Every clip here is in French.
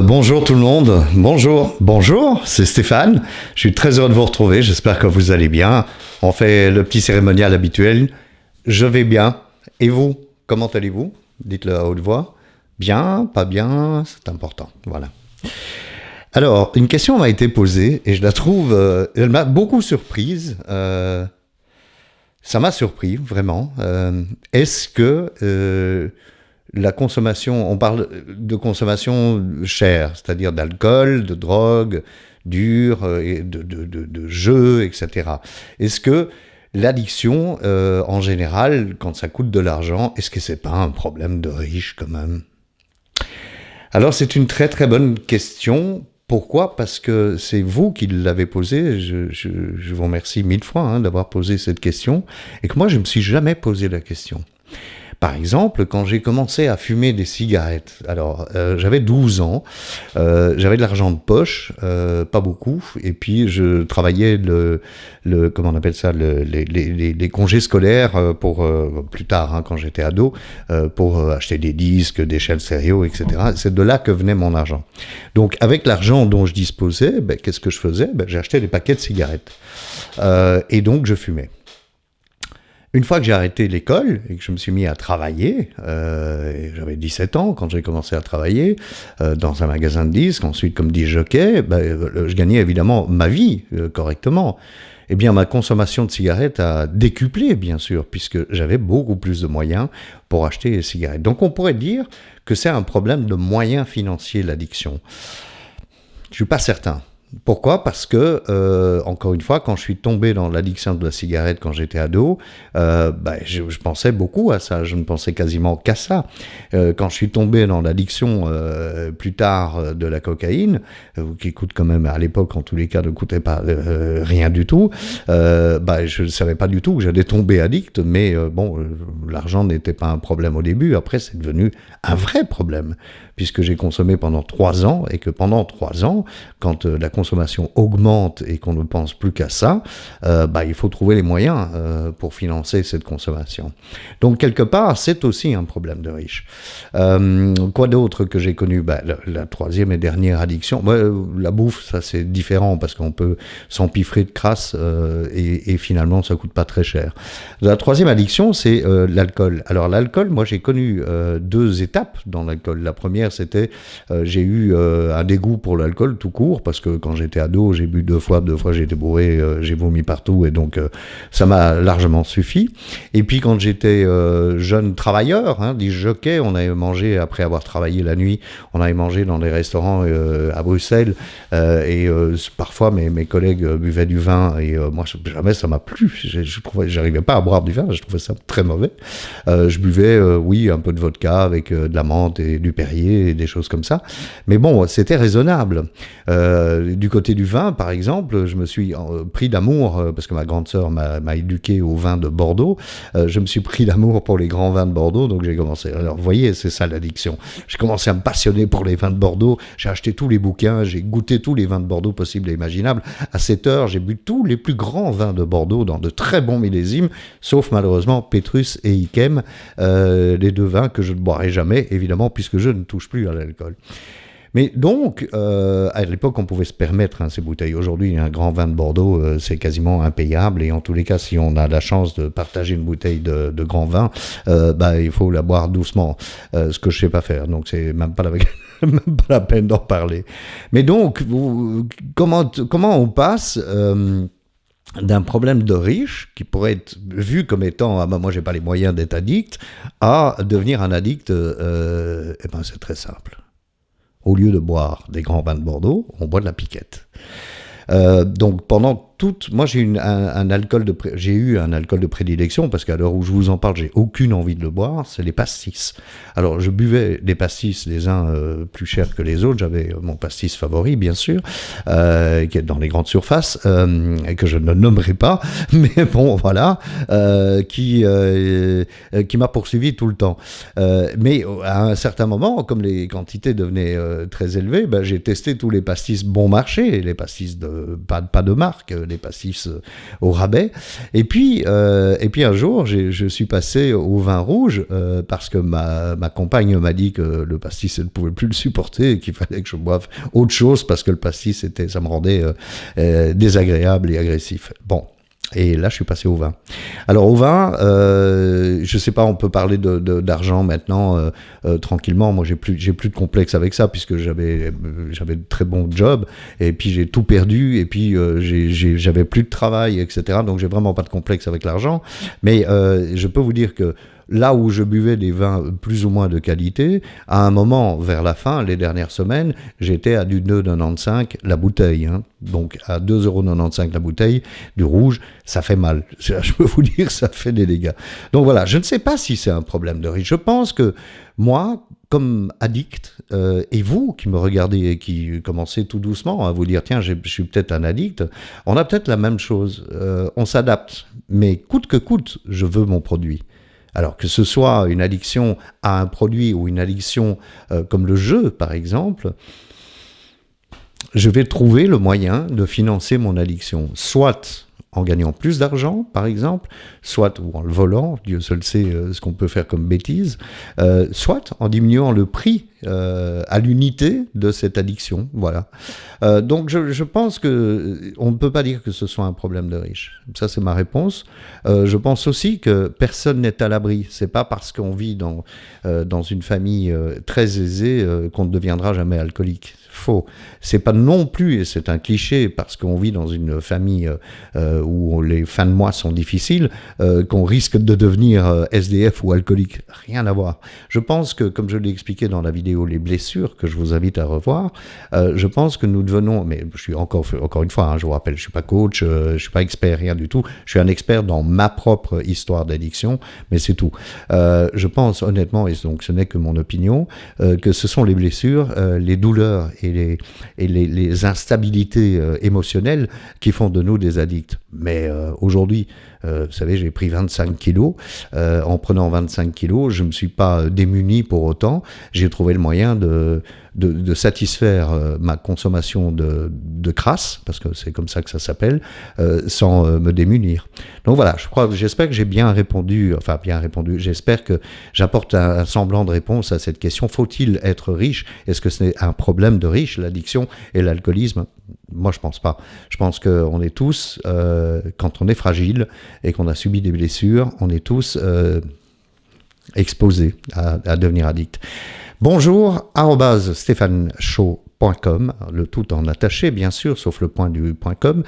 Bonjour tout le monde, bonjour, c'est Stéphane, je suis très heureux de vous retrouver, j'espère que vous allez bien. On fait le petit cérémonial habituel, je vais bien, et vous, comment allez-vous? Dites-le à haute voix, bien, pas bien, c'est important, voilà. Alors, une question m'a été posée, et je la trouve, elle m'a beaucoup surprise, ça m'a surpris, vraiment. Est-ce que la consommation, on parle de consommation chère, c'est-à-dire d'alcool, de drogue, dure, de jeux, etc. Est-ce que l'addiction, en général, quand ça coûte de l'argent, est-ce que c'est pas un problème de riche quand même? Alors c'est une très très bonne question. Pourquoi? Parce que c'est vous qui l'avez posée. Je vous remercie mille fois d'avoir posé cette question et que moi je me suis jamais posé la question. Par exemple, quand j'ai commencé à fumer des cigarettes, alors j'avais 12 ans, j'avais de l'argent de poche, pas beaucoup, et puis je travaillais comment on appelle ça, les congés scolaires pour plus tard, quand j'étais ado, pour acheter des disques, des chaînes stéréo, etc. C'est de là que venait mon argent. Donc avec l'argent dont je disposais, qu'est-ce que je faisais? J'achetais des paquets de cigarettes, et donc je fumais. Une fois que j'ai arrêté l'école et que je me suis mis à travailler, et j'avais 17 ans quand j'ai commencé à travailler dans un magasin de disques, ensuite comme disc jockey, je gagnais évidemment ma vie correctement. Eh bien, ma consommation de cigarettes a décuplé, bien sûr, puisque j'avais beaucoup plus de moyens pour acheter les cigarettes. Donc on pourrait dire que c'est un problème de moyens financiers, l'addiction. Je suis pas certain. Pourquoi? Parce que, encore une fois, quand je suis tombé dans l'addiction de la cigarette quand j'étais ado, je pensais beaucoup à ça, je ne pensais quasiment qu'à ça. Quand je suis tombé dans l'addiction plus tard de la cocaïne, qui coûte quand même, à l'époque en tous les cas, ne coûtait pas rien du tout, je ne savais pas du tout que j'allais tomber addict, mais l'argent n'était pas un problème au début, après c'est devenu un vrai problème, puisque j'ai consommé pendant 3 ans, et que pendant 3 ans, quand la consommation augmente et qu'on ne pense plus qu'à ça, il faut trouver les moyens pour financer cette consommation. Donc quelque part, c'est aussi un problème de riche. Quoi d'autre que j'ai connu? La troisième et dernière addiction, la bouffe, ça c'est différent parce qu'on peut s'empiffrer de crasse et finalement ça coûte pas très cher. La troisième addiction, c'est l'alcool. Alors l'alcool, moi j'ai connu 2 étapes dans l'alcool. La première, c'était j'ai eu un dégoût pour l'alcool tout court parce que quand j'étais ado, j'ai bu 2 fois j'ai été bourré, j'ai vomi partout et donc ça m'a largement suffi. Et puis quand j'étais jeune travailleur, disc jockey, on avait mangé, après avoir travaillé la nuit, on avait mangé dans des restaurants à Bruxelles et parfois mes collègues buvaient du vin et moi jamais ça m'a plu. J'arrivais pas à boire du vin, je trouvais ça très mauvais. Je buvais, un peu de vodka avec de la menthe et du Perrier et des choses comme ça. Mais bon, c'était raisonnable. Du côté du vin, par exemple, je me suis pris d'amour, parce que ma grande sœur m'a éduqué au vin de Bordeaux, je me suis pris d'amour pour les grands vins de Bordeaux, donc j'ai commencé. Alors, vous voyez, c'est ça l'addiction. J'ai commencé à me passionner pour les vins de Bordeaux, j'ai acheté tous les bouquins, j'ai goûté tous les vins de Bordeaux possibles et imaginables. À 7 heures, j'ai bu tous les plus grands vins de Bordeaux dans de très bons millésimes, sauf malheureusement Pétrus et Yquem, les 2 vins que je ne boirai jamais, évidemment, puisque je ne touche plus à l'alcool. Mais donc, à l'époque, on pouvait se permettre ces bouteilles. Aujourd'hui, un grand vin de Bordeaux, c'est quasiment impayable. Et en tous les cas, si on a la chance de partager une bouteille de grand vin, il faut la boire doucement, ce que je sais pas faire. Donc, c'est même pas même pas la peine d'en parler. Mais donc, comment on passe d'un problème de riche, qui pourrait être vu comme étant « moi, j'ai pas les moyens d'être addict », à devenir un addict, c'est très simple. Au lieu de boire des grands vins de Bordeaux, on boit de la piquette. Donc pendant moi j'ai eu un alcool de prédilection parce qu'à l'heure où je vous en parle, j'ai aucune envie de le boire, c'est les pastis. Alors je buvais des pastis, les uns plus chers que les autres, j'avais mon pastis favori bien sûr, qui est dans les grandes surfaces, et que je ne nommerai pas, mais bon voilà, qui m'a poursuivi tout le temps. Mais à un certain moment, comme les quantités devenaient très élevées, j'ai testé tous les pastis bon marché, les pastis pas de marque, les pastis au rabais. Et puis un jour, je suis passé au vin rouge parce que ma compagne m'a dit que le pastis, elle ne pouvait plus le supporter et qu'il fallait que je boive autre chose parce que le pastis, ça me rendait désagréable et agressif. Bon. Et là, je suis passé au vin. Alors, au vin, je sais pas, on peut parler d'argent maintenant tranquillement. Moi, j'ai plus de complexe avec ça puisque j'avais de très bons jobs et puis j'ai tout perdu et puis j'avais plus de travail, etc. Donc, j'ai vraiment pas de complexe avec l'argent. Mais je peux vous dire que là où je buvais des vins plus ou moins de qualité, à un moment, vers la fin, les dernières semaines, j'étais à du 2,95 la bouteille. Hein. Donc à 2,95 € la bouteille, du rouge, ça fait mal. Je peux vous dire, ça fait des dégâts. Donc voilà, je ne sais pas si c'est un problème de riche. Je pense que moi, comme addict, et vous qui me regardez et qui commencez tout doucement à vous dire, tiens, je suis peut-être un addict, on a peut-être la même chose. On s'adapte, mais coûte que coûte, je veux mon produit. Alors que ce soit une addiction à un produit ou une addiction comme le jeu, par exemple, je vais trouver le moyen de financer mon addiction, soit en gagnant plus d'argent, par exemple, soit ou en le volant, Dieu seul sait ce qu'on peut faire comme bêtise, soit en diminuant le prix à l'unité de cette addiction. Voilà. Donc je pense que on ne peut pas dire que ce soit un problème de riche. Ça, c'est ma réponse. Je pense aussi que personne n'est à l'abri. C'est pas parce qu'on vit dans une famille très aisée qu'on ne deviendra jamais alcoolique. Faux. C'est pas non plus, et c'est un cliché, parce qu'on vit dans une famille où les fins de mois sont difficiles, qu'on risque de devenir SDF ou alcoolique. Rien à voir. Je pense que, comme je l'ai expliqué dans la vidéo Les blessures, que je vous invite à revoir, je pense que nous devenons, mais je suis encore une fois, hein, je vous rappelle, je suis pas coach, je suis pas expert, rien du tout. Je suis un expert dans ma propre histoire d'addiction, mais c'est tout. Je pense honnêtement, et donc ce n'est que mon opinion, que ce sont les blessures, les douleurs et les instabilités émotionnelles qui font de nous des addicts. Mais aujourd'hui, vous savez, j'ai pris 25 kilos. En prenant 25 kilos, je ne me suis pas démuni pour autant. J'ai trouvé le moyen de satisfaire ma consommation de crasse, parce que c'est comme ça que ça s'appelle, sans me démunir. Donc voilà, j'espère que j'ai bien répondu, j'espère que j'apporte un semblant de réponse à cette question. Faut-il être riche? Est-ce que c'est un problème de riche, l'addiction et l'alcoolisme? Moi, je pense pas. Je pense qu'on est tous, quand on est fragile et qu'on a subi des blessures, on est tous exposés à devenir addicts. Bonjour, @stéphaneshow.com, le tout en attaché, bien sûr, sauf le point du .com.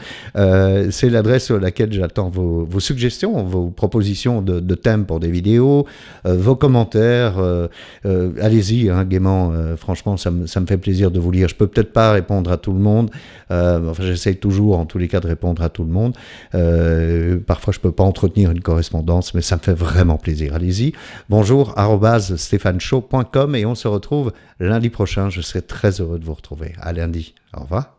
C'est l'adresse sur laquelle j'attends vos suggestions, vos propositions de thèmes pour des vidéos, vos commentaires. Allez-y, hein, gaiement. Franchement, ça me fait plaisir de vous lire. Je peux peut-être pas répondre à tout le monde. J'essaye toujours, en tous les cas, de répondre à tout le monde. Parfois, je peux pas entretenir une correspondance, mais ça me fait vraiment plaisir. Allez-y. Bonjour, @stéphaneshow.com, et on se retrouve lundi prochain. Je serai très heureux de vous retrouver. À lundi. Au revoir.